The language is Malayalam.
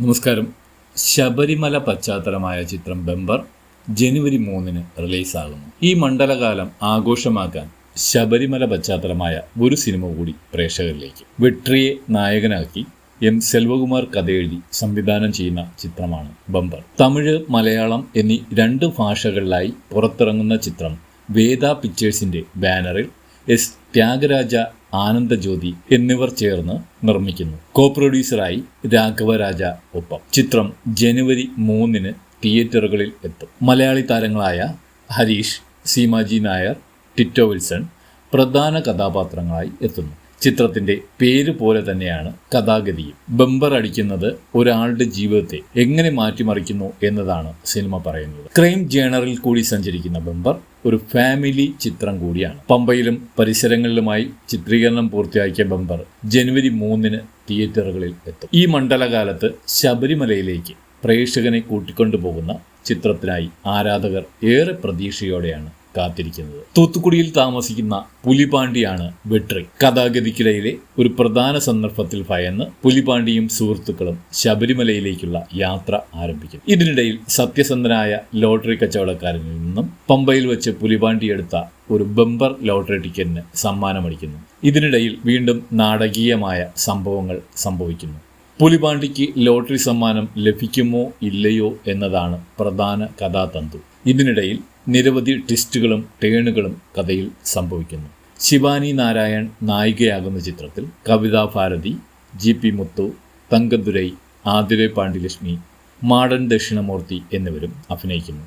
നമസ്കാരം. ശബരിമല പശ്ചാത്തലമായ ചിത്രം ബെമ്പർ ജനുവരി 3 റിലീസാകുന്നു. ഈ മണ്ഡലകാലം ആഘോഷമാക്കാൻ ശബരിമല പശ്ചാത്തലമായ ഒരു സിനിമ കൂടി പ്രേക്ഷകരിലേക്ക്. വെട്രിയെ നായകനാക്കി എം സെൽവകുമാർ കഥയെഴുതി സംവിധാനം ചെയ്യുന്ന ചിത്രമാണ് ബെമ്പർ. തമിഴ്, മലയാളം എന്നീ 2 ഭാഷകളിലായി പുറത്തിറങ്ങുന്ന ചിത്രം വേദ പിക്ചേഴ്സിന്റെ ബാനറിൽ എസ് ത്യാഗരാജ, ആനന്ദജ്യോതി എന്നിവർ ചേർന്ന് നിർമ്മിക്കുന്നു. കോ പ്രൊഡ്യൂസറായി രാഘവരാജ ഒപ്പം. ചിത്രം ജനുവരി 3 തിയേറ്ററുകളിൽ എത്തും. മലയാളി താരങ്ങളായ ഹരീഷ്, സീമാജി നായർ, ടിറ്റോ വിൽസൺ പ്രധാന കഥാപാത്രങ്ങളായി എത്തുന്നു. ചിത്രത്തിന്റെ പേര് പോലെ തന്നെയാണ് കഥാഗതിയും. ബെമ്പർ അടിക്കുന്നത് ഒരാളുടെ ജീവിതത്തെ എങ്ങനെ മാറ്റിമറിക്കുന്നു എന്നതാണ് സിനിമ പറയുന്നത്. ക്രൈം ജേണറിൽ കൂടി സഞ്ചരിക്കുന്ന ബെമ്പർ ഒരു ഫാമിലി ചിത്രം കൂടിയാണ്. പമ്പയിലും പരിസരങ്ങളിലുമായി ചിത്രീകരണം പൂർത്തിയാക്കിയ ബെമ്പർ ജനുവരി 3 തിയേറ്ററുകളിൽ എത്തും. ഈ മണ്ഡലകാലത്ത് ശബരിമലയിലേക്ക് പ്രേക്ഷകനെ കൂട്ടിക്കൊണ്ടുപോകുന്ന ചിത്രത്തിനായി ആരാധകർ ഏറെ പ്രതീക്ഷയോടെയാണ് കാത്തിരിക്കുന്നത്. തൂത്തുക്കുടിയിൽ താമസിക്കുന്ന പുലിപാണ്ടിയാണ് വെട്രി. കഥാഗതിക്കിടയിലെ ഒരു പ്രധാന സന്ദർഭത്തിൽ ഭയന്ന് പുലിപാണ്ടിയും സുഹൃത്തുക്കളും ശബരിമലയിലേക്കുള്ള യാത്ര ആരംഭിക്കും. ഇതിനിടയിൽ സത്യസന്ധനായ ലോട്ടറി കച്ചവടക്കാരനിൽ നിന്നും പമ്പയിൽ വെച്ച് പുലിപാണ്ടി എടുത്ത ഒരു ബെമ്പർ ലോട്ടറി ടിക്കറ്റിന് സമ്മാനമടിക്കുന്നു. ഇതിനിടയിൽ വീണ്ടും നാടകീയമായ സംഭവങ്ങൾ സംഭവിക്കുന്നു. പുലിപാണ്ടിക്ക് ലോട്ടറി സമ്മാനം ലഭിക്കുമോ ഇല്ലയോ എന്നതാണ് പ്രധാന കഥാതന്തു. ഇതിനിടയിൽ നിരവധി ട്വിസ്റ്റുകളും ടേണുകളും കഥയിൽ സംഭവിക്കുന്നു. ശിവാനി നാരായൺ നായികയാകുന്ന ചിത്രത്തിൽ കവിതാ ഭാരതി, GP മുത്തു, തങ്കദുരൈ, ആതിരെ പാണ്ഡ്യലക്ഷ്മി, മാടൻ ദക്ഷിണമൂർത്തി എന്നിവരും അഭിനയിക്കുന്നു.